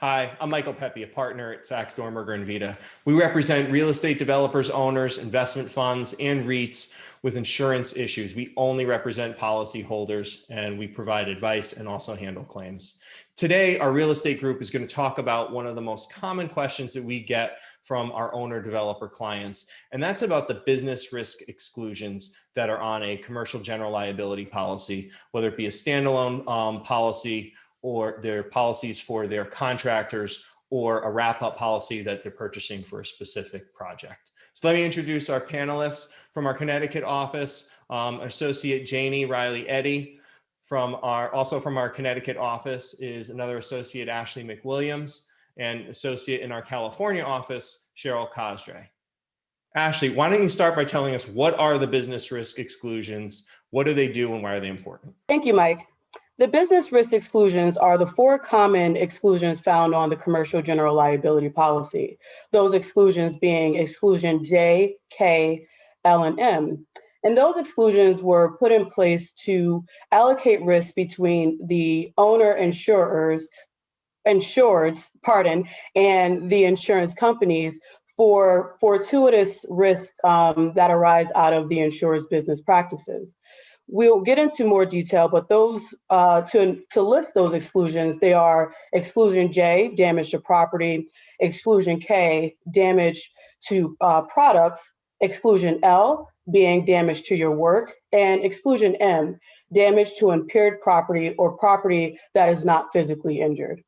Hi, I'm Michael Pepe, a partner at Saxe, Doernberger, and Vita. We represent real estate developers, owners, investment funds, and REITs with insurance issues. We only represent policyholders, and we provide advice and also handle claims. Today, our real estate group is going to talk about one of the most common questions that we get from our owner developer clients, and that's about the business risk exclusions that are on a commercial general liability policy, whether it be a standalone policy or their policies for their contractors, or a wrap-up policy that they're purchasing for a specific project. So let me introduce our panelists. From our Connecticut office, Associate Janie Riley Eddy. Also from our Connecticut office is another Associate Ashley McWilliams, and Associate in our California office, Cheryl Cosdray. Ashley, why don't you start by telling us what are the business risk exclusions, what do they do, and why are they important? Thank you, Mike. The business risk exclusions are the four common exclusions found on the commercial general liability policy. Those exclusions being exclusion J, K, L, and M. And those exclusions were put in place to allocate risk between the insureds, and the insurance companies for fortuitous risks that arise out of the insurer's business practices. We'll get into more detail, but those to list those exclusions, they are exclusion J, damage to property, exclusion K, damage to products, exclusion L, being damage to your work, and exclusion M, damage to impaired property or property that is not physically injured.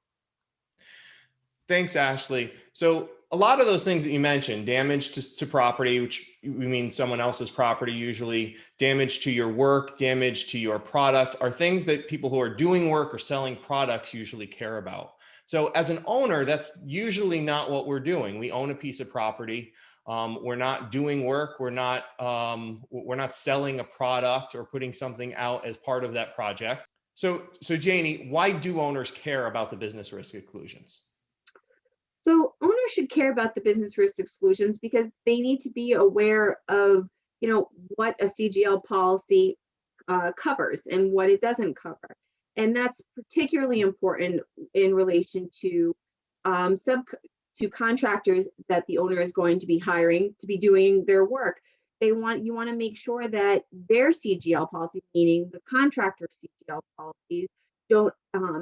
Thanks, Ashley. So a lot of those things that you mentioned, damage to property, which we mean someone else's property usually, damage to your work, damage to your product, are things that people who are doing work or selling products usually care about. So as an owner, that's usually not what we're doing. We own a piece of property. We're not doing work. We're not selling a product or putting something out as part of that project. So Janie, why do owners care about the business risk exclusions? So owners should care about the business risk exclusions because they need to be aware of, what a CGL policy covers and what it doesn't cover. And that's particularly important in relation to contractors that the owner is going to be hiring to be doing their work. You want to make sure that their CGL policy, meaning the contractor CGL policies, don't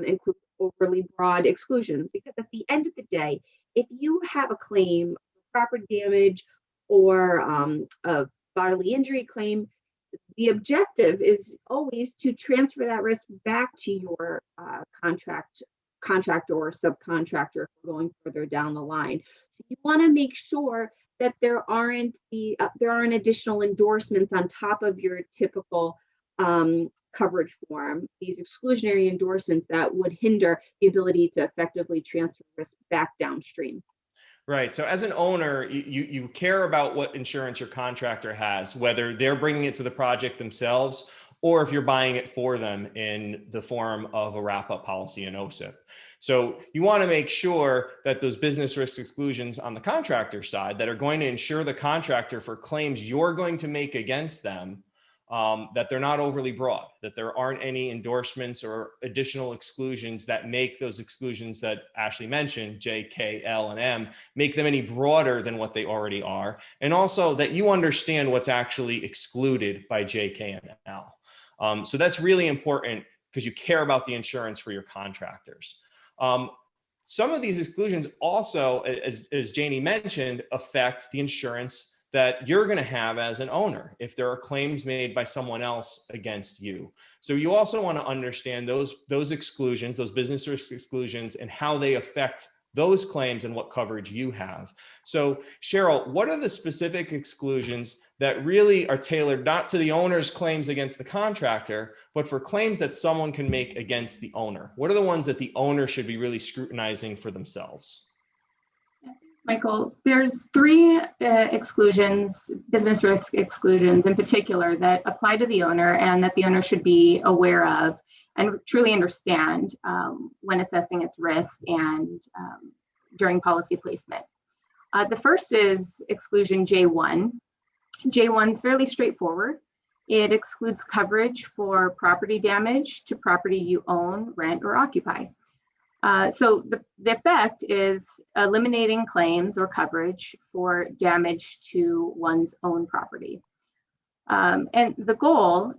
include overly broad exclusions, because at the end of the day, if you have a claim for property damage or a bodily injury claim, the objective is always to transfer that risk back to your contractor or subcontractor going further down the line. So you want to make sure that there aren't additional endorsements on top of your typical coverage form, these exclusionary endorsements that would hinder the ability to effectively transfer risk back downstream. Right. So as an owner, you care about what insurance your contractor has, whether they're bringing it to the project themselves or if you're buying it for them in the form of a wrap-up policy, an OSIP. So you want to make sure that those business risk exclusions on the contractor side that are going to insure the contractor for claims you're going to make against them, that they're not overly broad, that there aren't any endorsements or additional exclusions that make those exclusions that Ashley mentioned, J, K, L, and M, make them any broader than what they already are. And also that you understand what's actually excluded by J, K, and L. So that's really important because you care about the insurance for your contractors. Some of these exclusions also, as Janie mentioned, affect the insurance that you're going to have as an owner if there are claims made by someone else against you. So you also want to understand those exclusions, those business risk exclusions, and how they affect those claims and what coverage you have. So Cheryl, what are the specific exclusions that really are tailored not to the owner's claims against the contractor, but for claims that someone can make against the owner? What are the ones that the owner should be really scrutinizing for themselves? Michael, there's three exclusions, business risk exclusions in particular, that apply to the owner and that the owner should be aware of and truly understand when assessing its risk and during policy placement. The first is exclusion J1. J1 is fairly straightforward. It excludes coverage for property damage to property you own, rent, or occupy. So the effect is eliminating claims or coverage for damage to one's own property. And the goal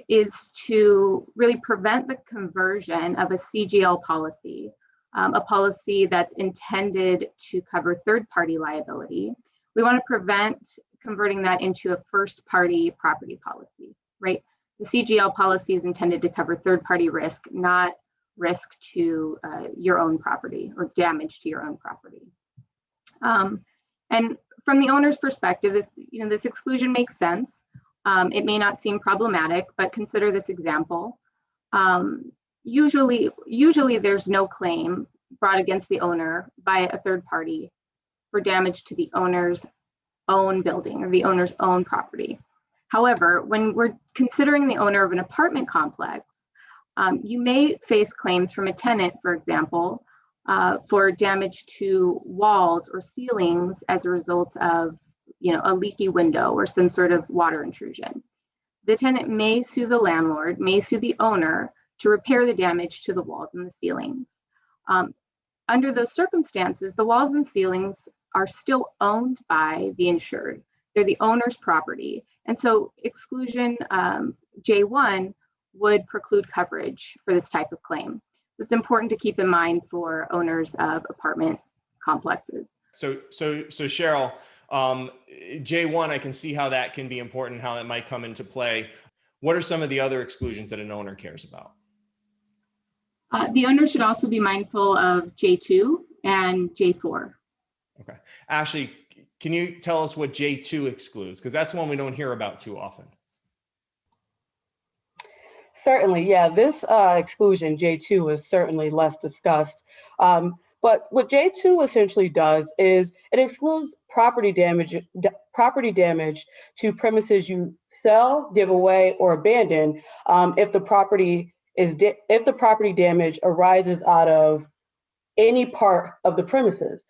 is to really prevent the conversion of a CGL policy, a policy that's intended to cover third-party liability. We want to prevent converting that into a first-party property policy, right? The CGL policy is intended to cover third-party risk, not risk to your own property or damage to your own property. And from the owner's perspective, this exclusion makes sense. It may not seem problematic, but consider this example. Usually there's no claim brought against the owner by a third party for damage to the owner's own building or the owner's own property. However, when we're considering the owner of an apartment complex, you may face claims from a tenant, for example, for damage to walls or ceilings as a result of a leaky window or some sort of water intrusion. The tenant may sue the landlord, may sue the owner to repair the damage to the walls and the ceilings. Under those circumstances, the walls and ceilings are still owned by the insured. They're the owner's property. And so exclusion J1 would preclude coverage for this type of claim. So it's important to keep in mind for owners of apartment complexes. So Cheryl, J1, I can see how that can be important, how that might come into play. What are some of the other exclusions that an owner cares about? The owner should also be mindful of J2 and J4. Okay. Ashley, can you tell us what J2 excludes? Because that's one we don't hear about too often. Certainly, yeah. This exclusion, J2, is certainly less discussed. But what J2 essentially does is it excludes property damage to premises you sell, give away, or abandon if the property damage arises out of any part of the premises.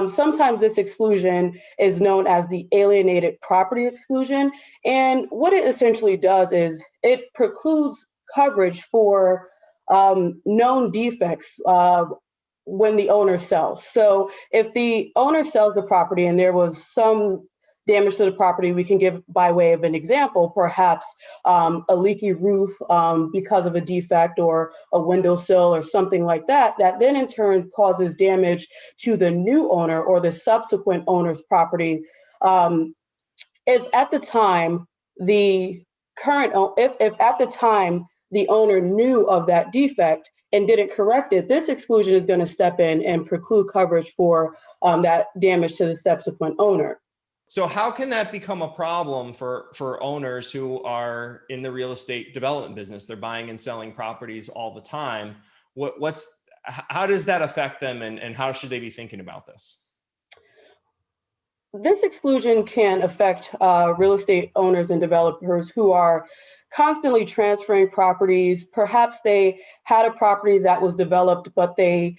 Sometimes this exclusion is known as the alienated property exclusion, and what it essentially does is it precludes coverage for known defects when the owner sells. So if the owner sells the property and there was some damage to the property, we can give by way of an example, perhaps a leaky roof because of a defect or a windowsill or something like that, that then in turn causes damage to the new owner or the subsequent owner's property. If at the time the owner knew of that defect and didn't correct it, this exclusion is going to step in and preclude coverage for that damage to the subsequent owner. So how can that become a problem for owners who are in the real estate development business? They're buying and selling properties all the time. How does that affect them, and how should they be thinking about this? This exclusion can affect real estate owners and developers who are constantly transferring properties. Perhaps they had a property that was developed, but the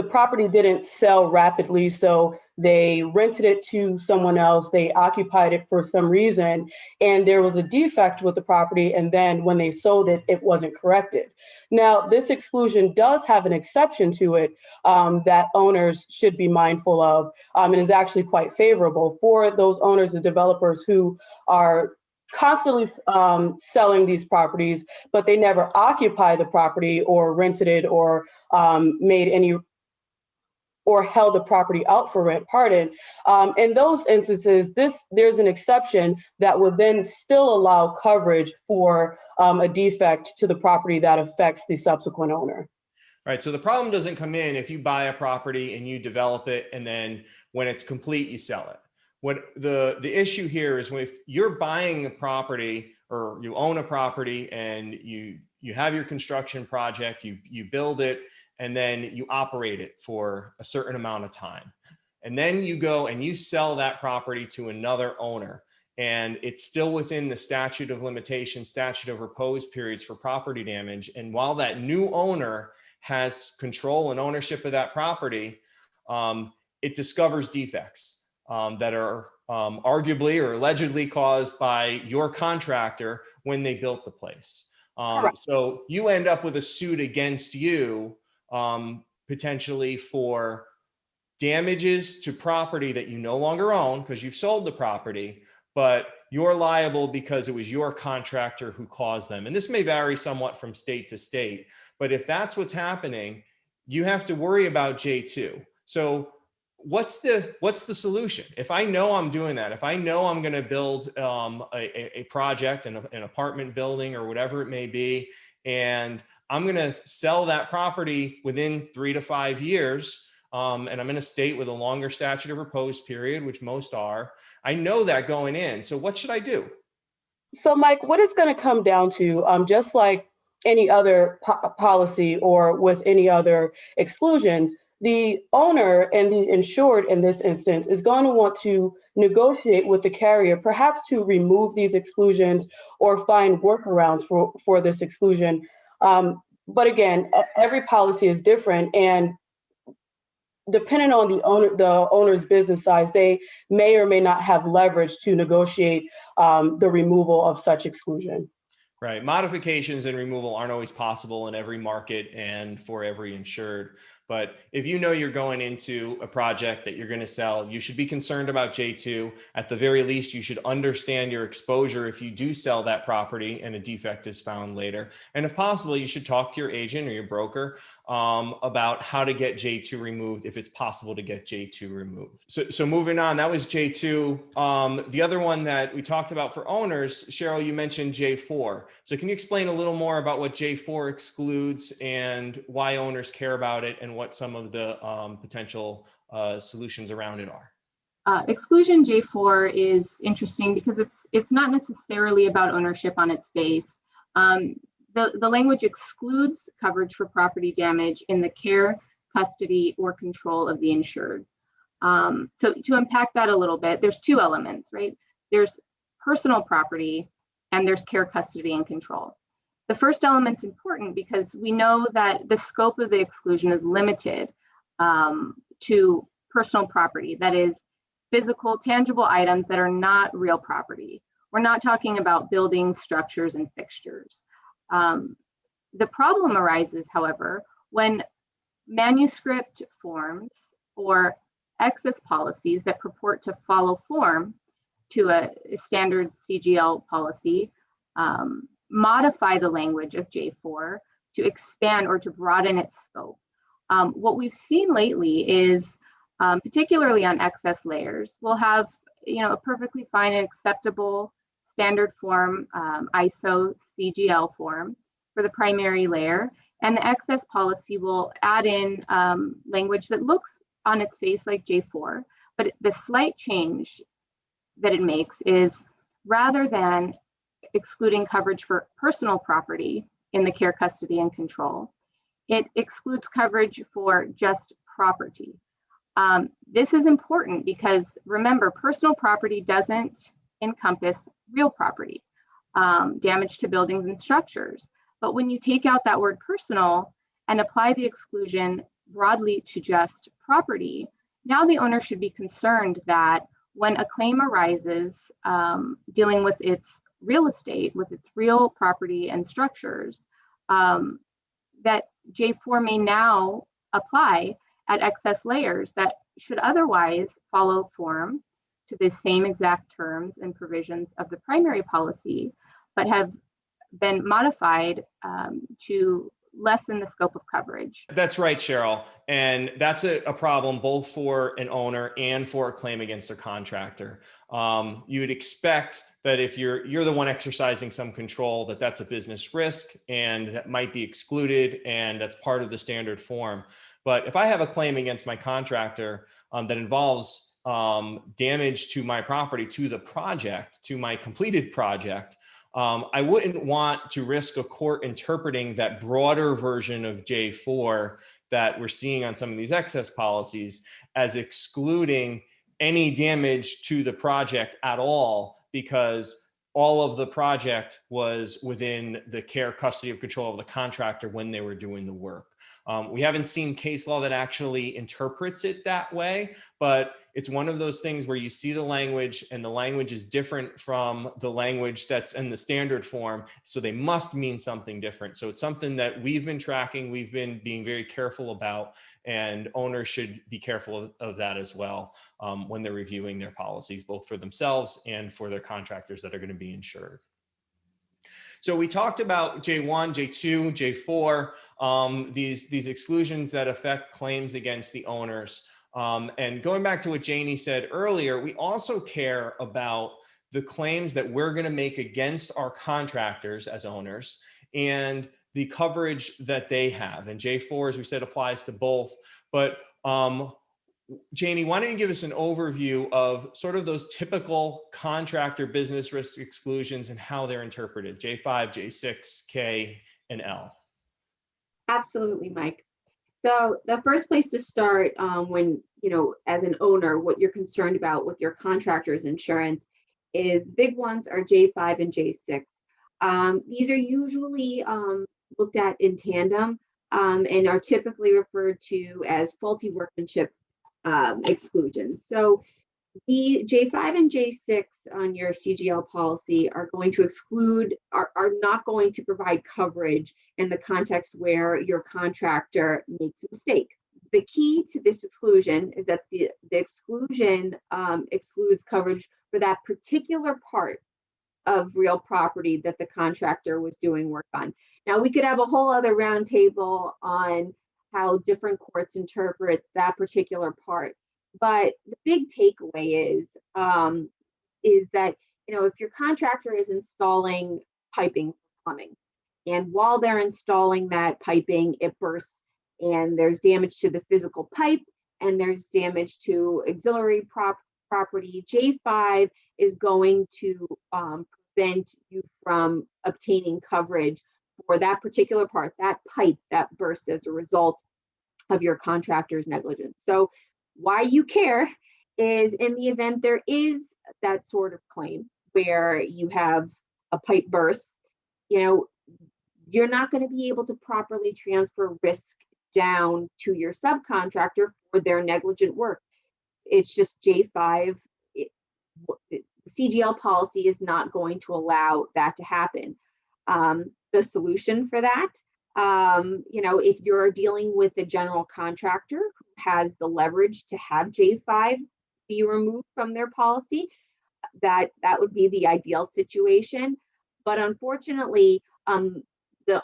property didn't sell rapidly, so they rented it to someone else, they occupied it for some reason, and there was a defect with the property, and then when they sold it, it wasn't corrected. Now, this exclusion does have an exception to it that owners should be mindful of, and is actually quite favorable for those owners and developers who are constantly selling these properties, but they never occupy the property or rented it or or held the property out for rent, in those instances, there's an exception that would then still allow coverage for a defect to the property that affects the subsequent owner. Right. So the problem doesn't come in if you buy a property and you develop it, and then when it's complete, you sell it. What the issue here is when if you're buying a property or you own a property and you have your construction project, you build it, and then you operate it for a certain amount of time. And then you go and you sell that property to another owner, and it's still within the statute of limitations, statute of repose periods for property damage. And while that new owner has control and ownership of that property, it discovers defects that are arguably or allegedly caused by your contractor when they built the place. Correct. So you end up with a suit against you, potentially for damages to property that you no longer own because you've sold the property, but you're liable because it was your contractor who caused them. And this may vary somewhat from state to state, but if that's what's happening, you have to worry about J2. So what's the solution? If I know I'm doing that, if I know I'm going to build a project, an apartment building or whatever it may be, and I'm going to sell that property within 3 to 5 years, and I'm in a state with a longer statute of repose period, which most are, I know that going in. So what should I do? So, Mike, what it's going to come down to, just like any other policy or with any other exclusions, the owner and the insured in this instance is going to want to negotiate with the carrier, perhaps to remove these exclusions or find workarounds for this exclusion. But again, every policy is different, and depending on the owner's business size, they may or may not have leverage to negotiate the removal of such exclusion. Right. Modifications and removal aren't always possible in every market and for every insured. But if you know you're going into a project that you're going to sell, you should be concerned about J2. At the very least, you should understand your exposure if you do sell that property and a defect is found later. And if possible, you should talk to your agent or your broker about how to get J2 removed if it's possible to get J2 removed. So moving on, that was J2. The other one that we talked about for owners, Cheryl, you mentioned J4. So can you explain a little more about what J4 excludes and why owners care about it and what some of the potential solutions around it are? Exclusion J4 is interesting because it's not necessarily about ownership on its face. The language excludes coverage for property damage in the care, custody, or control of the insured. So to unpack that a little bit, there's two elements, right? There's personal property and there's care, custody, and control. The first element's important because we know that the scope of the exclusion is limited to personal property, that is physical, tangible items that are not real property. We're not talking about buildings, structures, and fixtures. The problem arises, however, when manuscript forms or excess policies that purport to follow form to a standard CGL policy modify the language of J4 to expand or to broaden its scope. What we've seen lately is, particularly on excess layers, we'll have a perfectly fine and acceptable standard form ISO CGL form for the primary layer, and the excess policy will add in language that looks on its face like J4, but the slight change that it makes is rather than excluding coverage for personal property in the care, custody, and control, it excludes coverage for just property. This is important because remember, personal property doesn't encompass real property, damage to buildings and structures. But when you take out that word personal and apply the exclusion broadly to just property, now the owner should be concerned that when a claim arises dealing with its real estate, with its real property and structures, that J4 may now apply at excess layers that should otherwise follow form to the same exact terms and provisions of the primary policy, but have been modified to lessen the scope of coverage. That's right, Cheryl. And that's a problem both for an owner and for a claim against a contractor. You would expect that if you're the one exercising some control, that's a business risk and that might be excluded, and that's part of the standard form. But if I have a claim against my contractor that involves damage to my property, to the project, to my completed project, I wouldn't want to risk a court interpreting that broader version of J4 that we're seeing on some of these excess policies as excluding any damage to the project at all, because all of the project was within the care, custody, of control of the contractor when they were doing the work. We haven't seen case law that actually interprets it that way, but it's one of those things where you see the language and the language is different from the language that's in the standard form. So they must mean something different. So it's something that we've been tracking, we've been being very careful about, and owners should be careful of that as well when they're reviewing their policies, both for themselves and for their contractors that are going to be insured. So we talked about J1, J2, J4, these exclusions that affect claims against the owners. And going back to what Janie said earlier, we also care about the claims that we're going to make against our contractors as owners and the coverage that they have. And J4, as we said, applies to both. But Janie, why don't you give us an overview of sort of those typical contractor business risk exclusions and how they're interpreted, J5, J6, K, and L? Absolutely, Mike. So the first place to start when, as an owner, what you're concerned about with your contractor's insurance is big ones are J5 and J6. These are usually looked at in tandem and are typically referred to as faulty workmanship exclusions. So the J5 and J6 on your CGL policy are going to exclude, are not going to provide coverage in the context where your contractor makes a mistake. The key to this exclusion is that the exclusion excludes coverage for that particular part of real property that the contractor was doing work on. Now, we could have a whole other roundtable on how different courts interpret that particular part. But the big takeaway is that, if your contractor is installing piping for plumbing, and while they're installing that piping, it bursts and there's damage to the physical pipe and there's damage to auxiliary property, J5 is going to prevent you from obtaining coverage for that particular part, that pipe that bursts as a result of your contractor's negligence. So why you care is in the event there is that sort of claim where you have a pipe burst, you're not going to be able to properly transfer risk down to your subcontractor for their negligent work. It's just J5. The CGL policy is not going to allow that to happen. The solution for that, if you're dealing with a general contractor who has the leverage to have J5 be removed from their policy, that would be the ideal situation. But unfortunately, the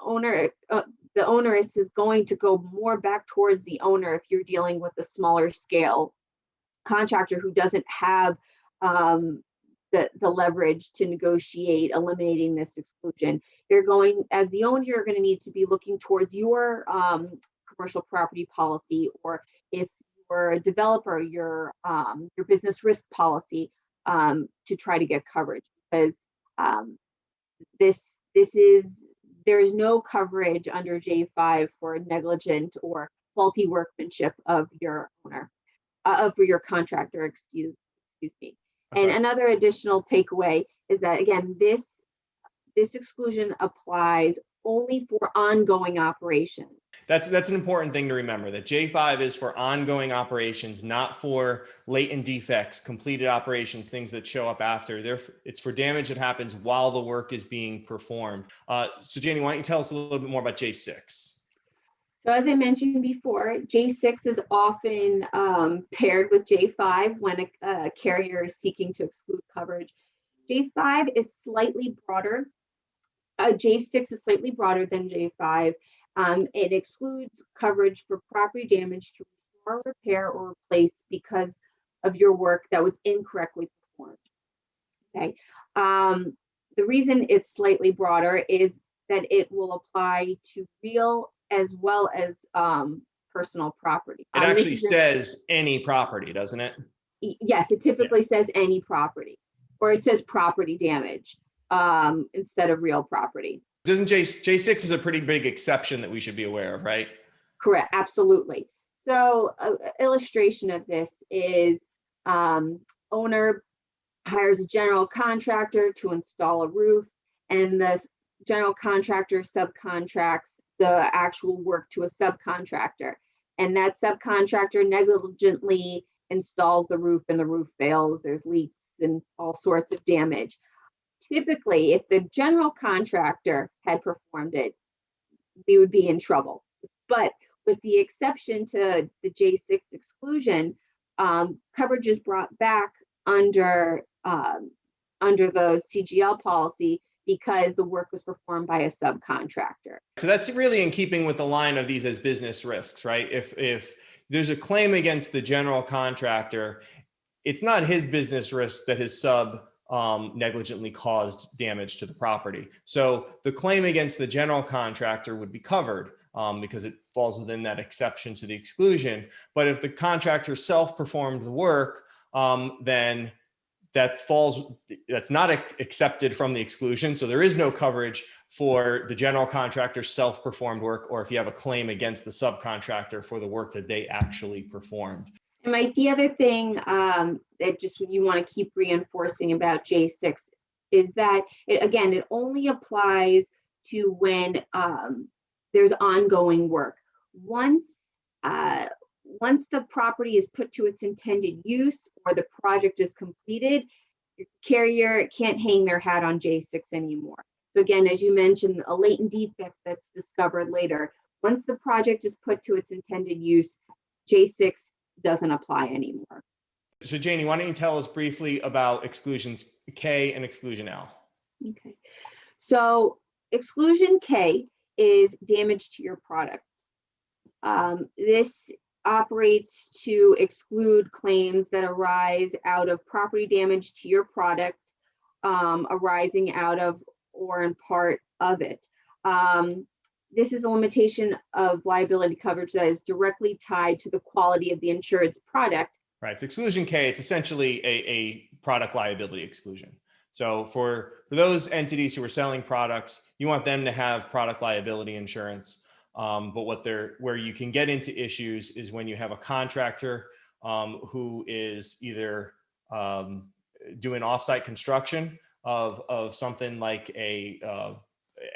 onerous is going to go more back towards the owner if you're dealing with a smaller scale contractor who doesn't have the leverage to negotiate eliminating this exclusion. As the owner, you're going to need to be looking towards your commercial property policy, or if you're a developer, your business risk policy to try to get coverage, because there's no coverage under J5 for negligent or faulty workmanship of your owner, for your contractor, excuse me. And another additional takeaway is that, again, this exclusion applies only for ongoing operations. That's an important thing to remember, that J5 is for ongoing operations, not for latent defects, completed operations, things that show up after. It's for damage that happens while the work is being performed. So Janie, why don't you tell us a little bit more about J6? So as I mentioned before, J6 is often paired with J5 when a carrier is seeking to exclude coverage. J5 is slightly broader. J6 is slightly broader than J5. It excludes coverage for property damage to restore, repair, or replace because of your work that was incorrectly performed. Okay. The reason it's slightly broader is that it will apply to real as well as personal property. It actually says any property, doesn't it? Yes, it typically says any property, or it says property damage instead of real property. Doesn't J6 is a pretty big exception that we should be aware of, right? Correct, absolutely. So illustration of this is owner hires a general contractor to install a roof, and the general contractor subcontracts the actual work to a subcontractor, and that subcontractor negligently installs the roof and the roof fails, there's leaks and all sorts of damage. Typically, if the general contractor had performed it, we would be in trouble. But with the exception to the J6 exclusion, coverage is brought back under the CGL policy because the work was performed by a subcontractor. So that's really in keeping with the line of these as business risks, right? If there's a claim against the general contractor, it's not his business risk that his sub negligently caused damage to the property. So the claim against the general contractor would be covered because it falls within that exception to the exclusion. But if the contractor self-performed the work, then that's not accepted from the exclusion. So there is no coverage for the general contractor self-performed work, or if you have a claim against the subcontractor for the work that they actually performed. And Mike, the other thing that just you want to keep reinforcing about J6 is that it only applies to when there's ongoing work. Once the property is put to its intended use or the project is completed, your carrier can't hang their hat on J6 anymore. So again, as you mentioned, a latent defect that's discovered later, once the project is put to its intended use, J6 doesn't apply anymore. So Janie, why don't you tell us briefly about exclusions K and exclusion L? Okay. So exclusion K is damage to your product. This operates to exclude claims that arise out of property damage to your product, arising out of or in part of it. This is a limitation of liability coverage that is directly tied to the quality of the insured's product. Right. So exclusion K, it's essentially a product liability exclusion. So for those entities who are selling products, you want them to have product liability insurance. But where you can get into issues is when you have a contractor who is either doing offsite construction of something like a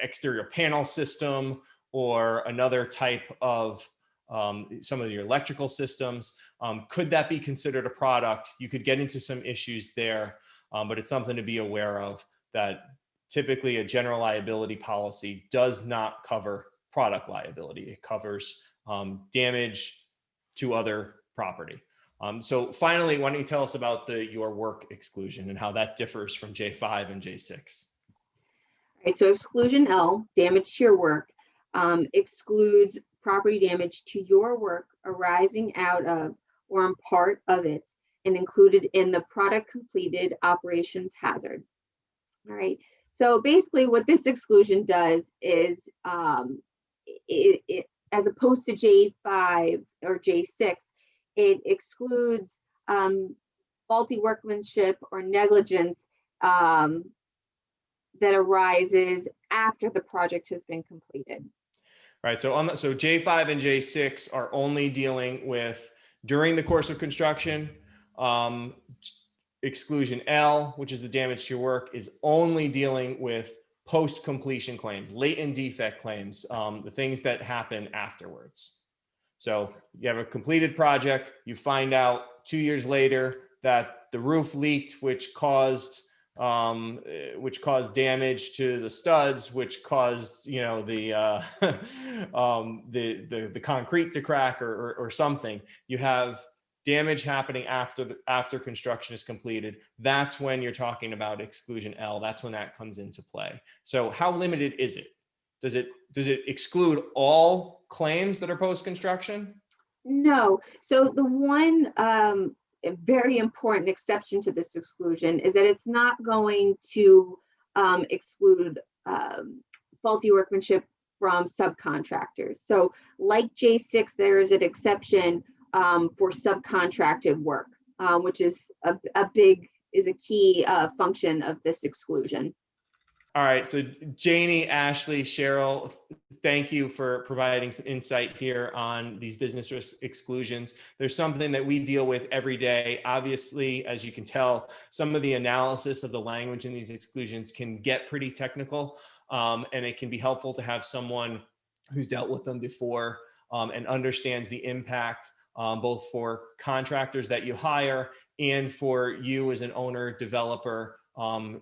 exterior panel system or another type of some of your electrical systems. Could that be considered a product? You could get into some issues there, but it's something to be aware of, that typically a general liability policy does not cover product liability. It covers damage to other property. So finally, why don't you tell us about your work exclusion and how that differs from J5 and J6? All right, so exclusion L, damage to your work, excludes property damage to your work arising out of or in part of it and included in the product completed operations hazard. All right, so basically what this exclusion does is it as opposed to J5 or J6, it excludes faulty workmanship or negligence that arises after the project has been completed. Right. So J5 and J6 are only dealing with during the course of construction. Exclusion L, which is the damage to your work, is only dealing with post-completion claims, latent defect claims, the things that happen afterwards. So you have a completed project, you find out 2 years later that the roof leaked, which caused damage to the studs, which caused the concrete to crack or something. You have damage happening after construction is completed. That's when you're talking about exclusion L. That's when that comes into play. So how limited is it? Does it exclude all claims that are post-construction? No. So the one very important exception to this exclusion is that it's not going to exclude faulty workmanship from subcontractors. So like J6, there is an exception for subcontracted work, which is a key function of this exclusion. All right. So Janie, Ashley, Cheryl, thank you for providing some insight here on these business risk exclusions. There's something that we deal with every day. Obviously, as you can tell, some of the analysis of the language in these exclusions can get pretty technical, and it can be helpful to have someone who's dealt with them before and understands the impact both for contractors that you hire and for you as an owner, developer,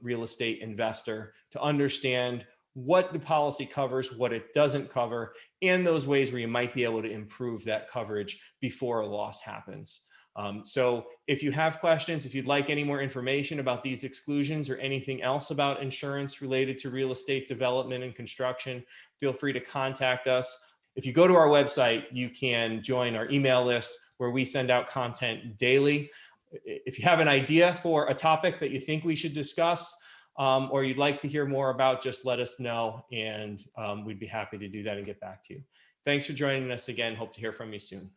real estate investor, to understand what the policy covers, what it doesn't cover, and those ways where you might be able to improve that coverage before a loss happens. So if you have questions, if you'd like any more information about these exclusions or anything else about insurance related to real estate development and construction, feel free to contact us. If you go to our website, you can join our email list where we send out content daily. If you have an idea for a topic that you think we should discuss, or you'd like to hear more about, just let us know, and we'd be happy to do that and get back to you. Thanks for joining us again. Hope to hear from you soon.